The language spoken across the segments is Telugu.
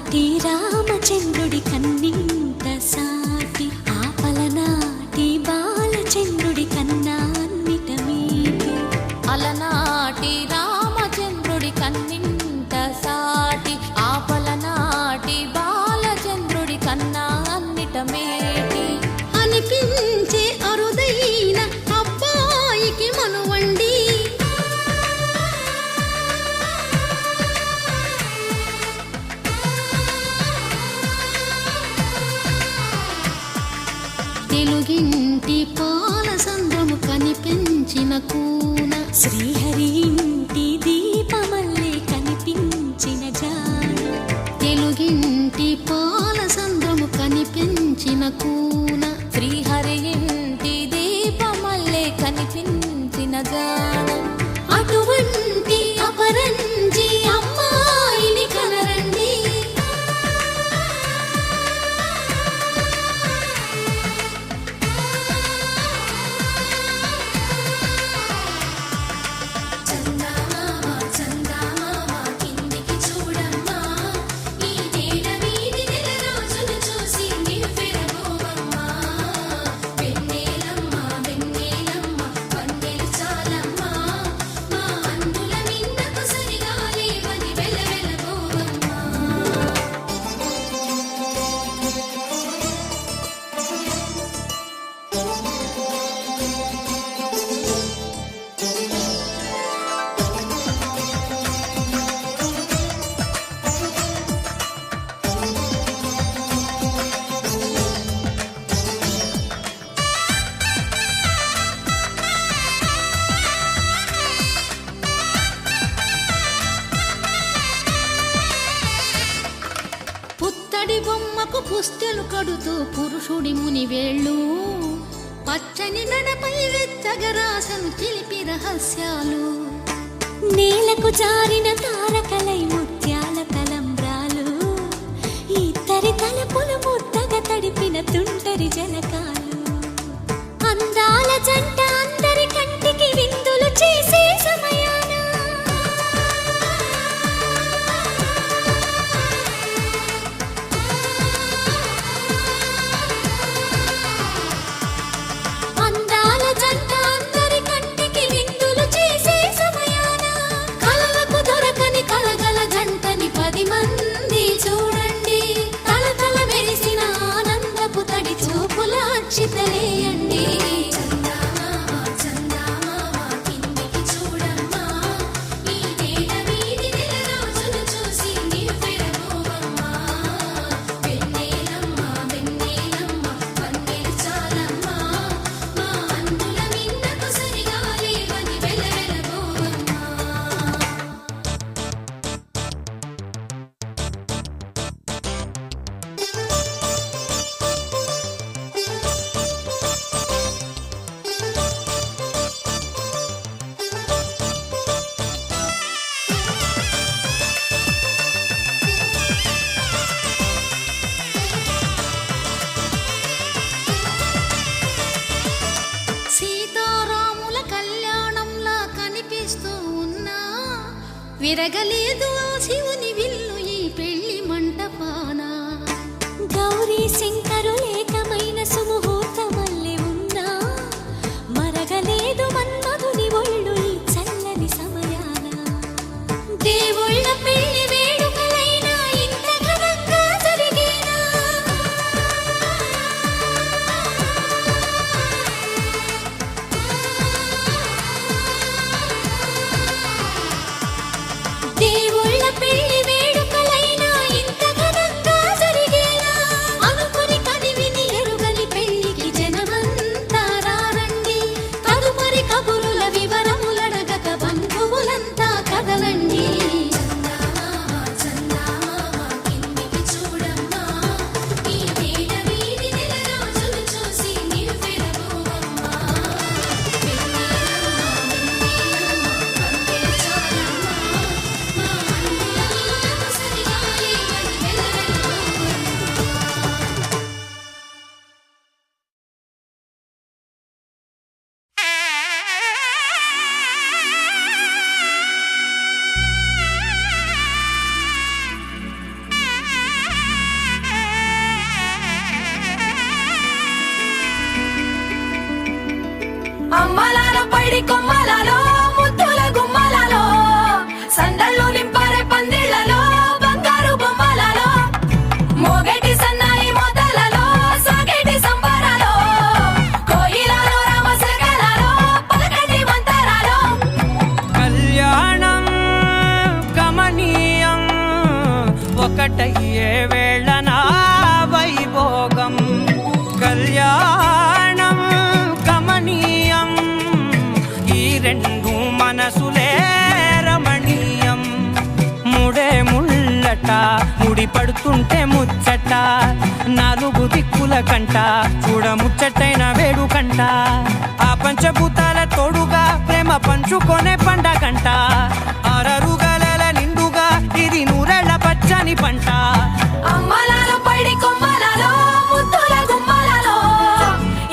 అలనాటి రామచంద్రుడి కన్నింత సాటి ఆపలనాటి బాలచంద్రుడి కన్నా అన్నిట మీటి. అలనాటి రామచంద్రుడి కన్నింత సాటి ఆపలనాటి బాలచంద్రుడి కన్నా అన్నిట మేటి. అనిపించే అరుదైన అబ్బాయికి మనువండి, తెలుగింటి పాల సంద్రము కనిపించిన కూన, శ్రీహరి ఇంటి దీపమల్లే కనిపించిన జాడ. తెలుగింటి పాల సంద్రము కనిపించిన కూన, శ్రీహరి ఇంటి దీపమల్లే కనిపించిన జాడ. అటువంటి అపరంజి అమ్మాయిని కనరండి. పుత్తడి బొమ్మకు పుస్తెలు కడుతూ పురుషుడి ముని వేళ్ళు, పచ్చని మెడపై వెచ్చగరాసను చిలిపి రహస్యాలు. నేలకు జారిన తారకలై ముత్యాల తలంబ్రాలు, ఇద్దరి తలపులు ముద్దగా తడిపిన తుంటరి జలకాలు. అందాల జంట అందరి కంటికి విందులు చేసే సమయాన అందాల జంట అందరి కంటికి విందులు చేసే సమయాన కలలకు దొరకని కలగల జంటని 10 మంది చూడండి. తలతల మెరిసిన ఆనందపు తడి చూపుల అక్షితలేయండి. సీతారాముల కళ్యాణంలా కనిపిస్తూ ఉన్నా, విరగలేదు ఆ శివుని విల్లు ఈ పెళ్లి మంటపాన. గౌరీ శంకరులేకమైన సుముహూర్తమల్లె ఉన్నా, మరగలేదు మన్మధుని ఒళ్ళు ఈ చల్లని సమయాన. దేవుళ్ళ పెళ్లి వేడుకలైనా ఇంత ఘనంగా జరిగేనా? దేవుళ్ళ ఒకటయ్యే వేళన వైభోగం కళ్యాణం కమనీయం ఈ రెండు మనసులే రమణీయం ముడే ముళ్ళట ముడి పడుతుంటే ముచ్చట నాలుగు దిక్కుల కంట చూడ ముచ్చటైన వేడుకంట ఆ పంచభూతాల తోడుగా ప్రేమ పంచుకొనే పండగంట ఆరరుగల నిండుగా ఇది నూరెళ్ళ పచ్చని పంట అమ్మలాలో పడి కొమ్మలలో ముద్దుల గుమ్మలలో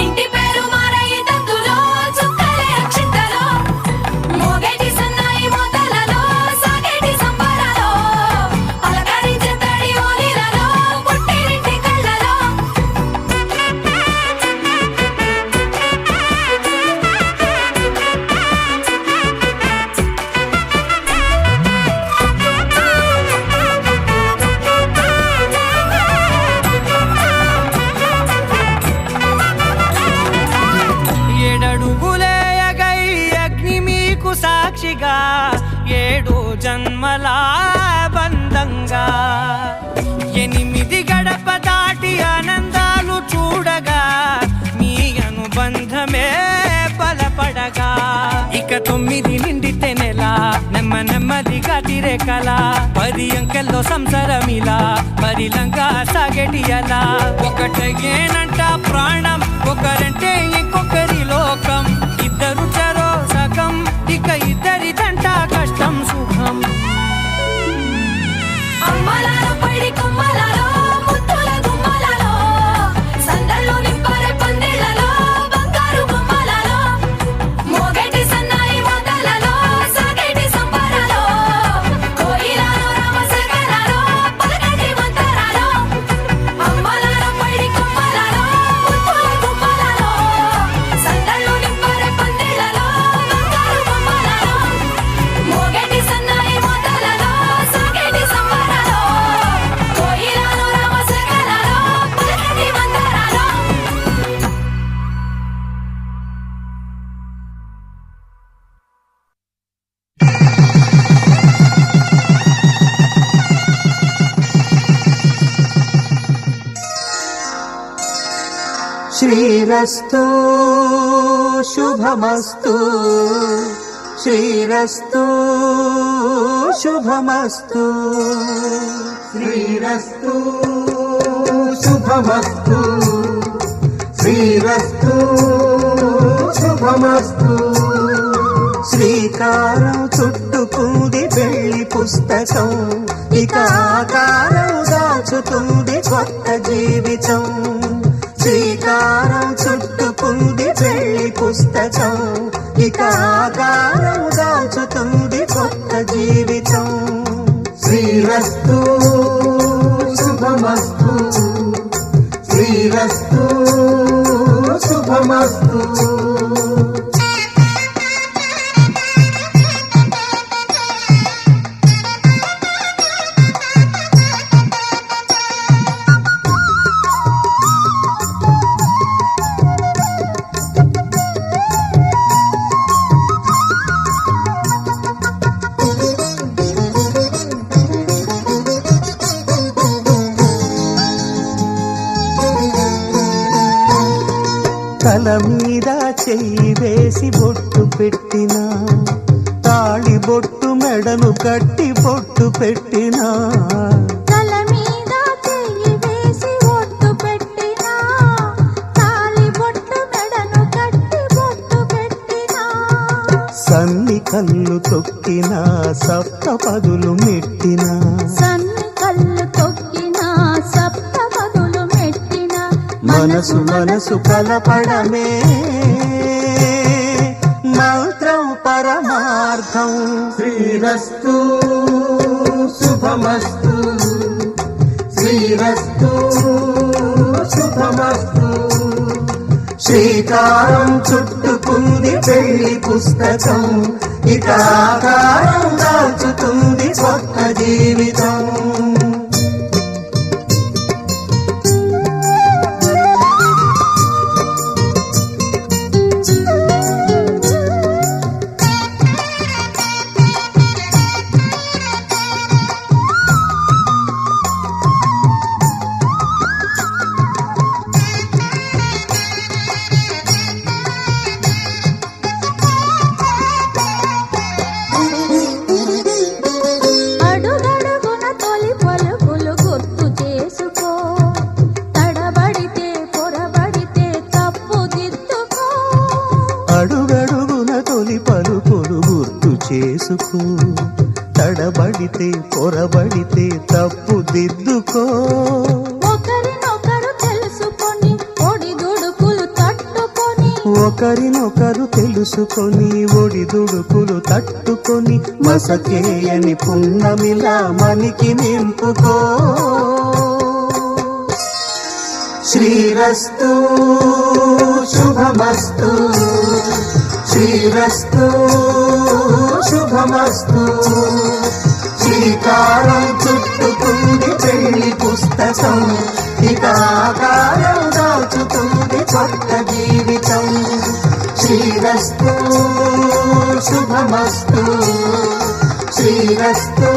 ఇంటి పేరు మారయ్య తందులో చుక్కలే అక్షింతలో మోగేటి సన్నాయి మోతలలో సాగేటి సంబరాలో పలకరించే తడి ఓలిలలో పుట్టినింటి కళ్ళలో ఏడడుగులేయగై అగ్ని మీకు సాక్షిగా 7 జన్మల బంధంగా 8 గడప దాటి ఆనందాలు చూడగా మీ అనుబంధమే బలపడగా ఇక 9 నిండితే నెల నెమ్మదిగా తిరే కల 10 అంకెల్లో సంసారమిలా పరిలంగా సాగేటి అలా ఒకటేనంట ప్రాణం ఒకరంటే ఇంకొకరి లోకం ఇద్దరు చరో సగం ఇక ఇద్దరిదంట కష్టం సుఖం అమ్మలాలో పడి కొమ్మలలో ముద్దుల గుమ్మలలో సందల్లో నింపారే పందిళ్ళలో బంగారు బొమ్మలలో మోగేటి సన్నాయి మోతలలో సాగేటి సంబరాలో కోయిలలో రామశకరాలో పలకటి మంతరాలో అమ్మలాలో పడి కొమ్మలలో ముద్దుల గుమ్మలలో సందల్లో నింపారే పందిళ్ళలో బంగారు బొమ్మలలో మోగేటి సన్నాయి మోతలలో సాగేటి సంబరాలో కోయిలలో రామశకరాలో పలకటి మంతరాలో శ్రీరస్తు శుభమస్తు శ్రీరస్తు శుభమస్తు శ్రీరస్తు శుభమస్తు శ్రీరస్తు శుభమస్తు శ్రీకారం చుట్టుకుంది పెళ్లి పుస్తకం ఇక ఆకారం దాచుతుంది కొత్త జీవితం శ్రీకారం చుట్టుకుంది పెళ్లి పుస్తకం ఇక ఆకారం దాచుతుంది కొత్త జీవితం శ్రీరస్తు శుభమస్తు శ్రీరస్తు శుభమస్తు తల మీద చెయ్యి వేసి బొట్టు పెట్టినా తాళి బొట్టు మెడను కట్టి బొట్టు పెట్టినా తల మీద చెయ్యి వేసి ఒట్టు పెట్టినా తాళి బొట్టు మెడను కట్టి బొట్టు పెట్టినా సన్ని కళ్ళు తొక్కినా సప్త పదులు మెట్టినా సన్ని కళ్ళు తొక్కినా సప్త పదులు మెట్టినా మనసు మనసు కలపడమే మంత్రం పరమార్థం శ్రీరస్తు శుభమస్తు శ్రీరస్తు శుభమస్తు శ్రీకారం చుట్టుకుంది పెళ్లి పుస్తకం ఇక ఆకారం దాచుతుంది కొత్త జీవితం పడితే పొరబడితే తప్పు దిద్దుకో. ఒకరినొకరు తెలుసుకొని ఒడిదుడుకులు తట్టుకొని ఒకరినొకరు తెలుసుకొని ఒడిదుడుకులు తట్టుకొని మసకేయని పున్నమిలా మనికి నింపుకో. శ్రీరస్తు శుభమస్తు, శ్రీరస్తు శుభమస్తు. శ్రీకారం చుట్టుకుంది పెళ్లి పుస్తకం, ఇక ఆకారం దాచుతుంది కొత్త జీవితం. శ్రీరస్తు శుభమస్తు, శ్రీరస్తు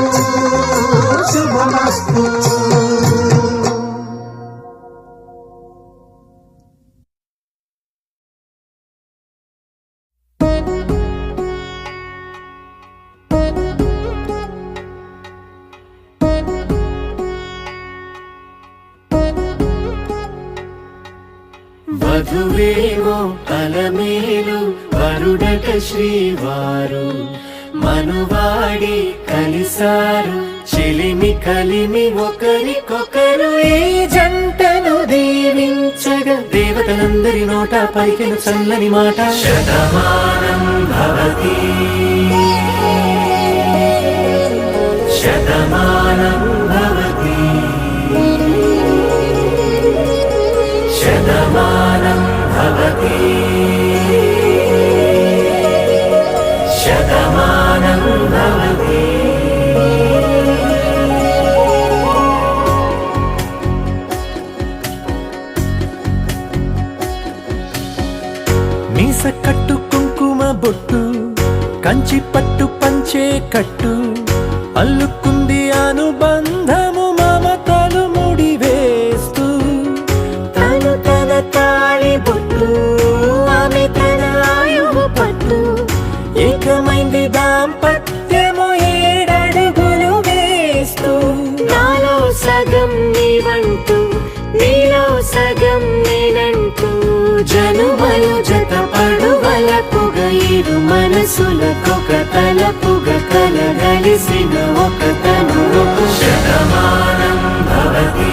శుభమస్తు. వధువేమో అలమేలు వరుడట శ్రీవారు, మనువాడి కలిసారు చెలిమి కలిమి ఒకరికొకరు. ఈ జంటను దీవించగా దేవతలందరి నోట పలికెను చల్లని మాట. శతమానం భవతి శతమానం భవతి శతమానం భవతి శతమానం భవతి. మీస కట్టు కుంకుమ బొట్టు కంచి పట్టు పంచే కట్టు అల్లుకుంది అనుబంధము మమతలు ముడివేస్తూ. తను తన తాళి బొట్టు ఆమె తన ఆయువు పట్టు, ఏకమైంది దాంపత్యము 7 అడుగులు వేస్తూ. నాలో సగం నీవంటూ నీలో సగం నేనంటూ జనుమలు జత పడువలపుగ ఇరు మనసులకొక తలపుగ కలగలిసిన ఒక తను. శతమానం భవతి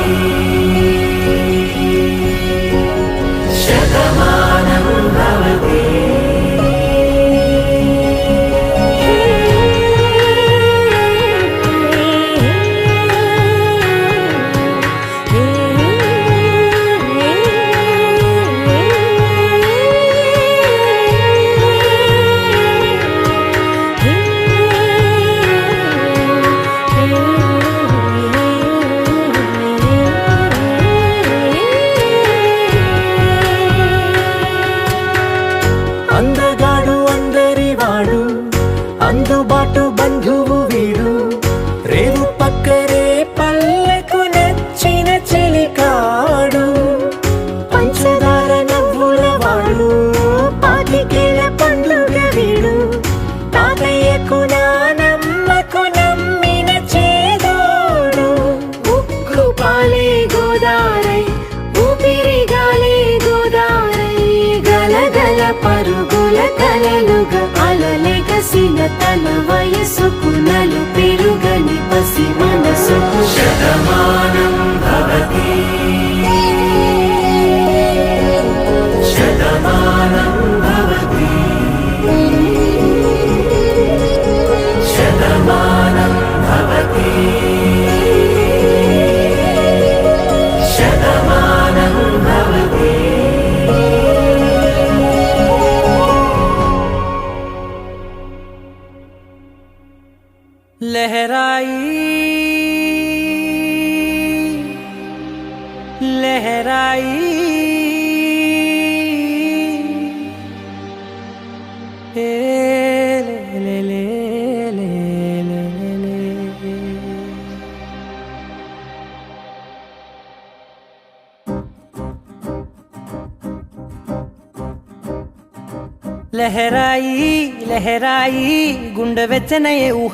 శతమానం భవతి. అందగాడు అందరివాడు అందుబాటు బంధువు వీడు, రేవు పక్కరే పల్లెకు నచ్చిన చెలికాడు. పంచదార నవ్వుల వాడు పాతికేల పండుగ వీడు, తాతయ్యకు నానమ్మకు నమ్మిన చేదోడు. ఉక్కు పాలే గోదారై ఊపిరిగాలే గోదారై గలగల పరుగుల కలలుగా అలలెగసిన తన వయసుకు నలు పెరుగని పసి మనసుకు. శతమానం భవతి శతమానం భవతి శతమానం భవతి శతమానం భవతి. लहराई लहराई ले ले ले ले ले ले ले। లహరాయి లహరాయి గుండె వెచ్చనయే ఊహ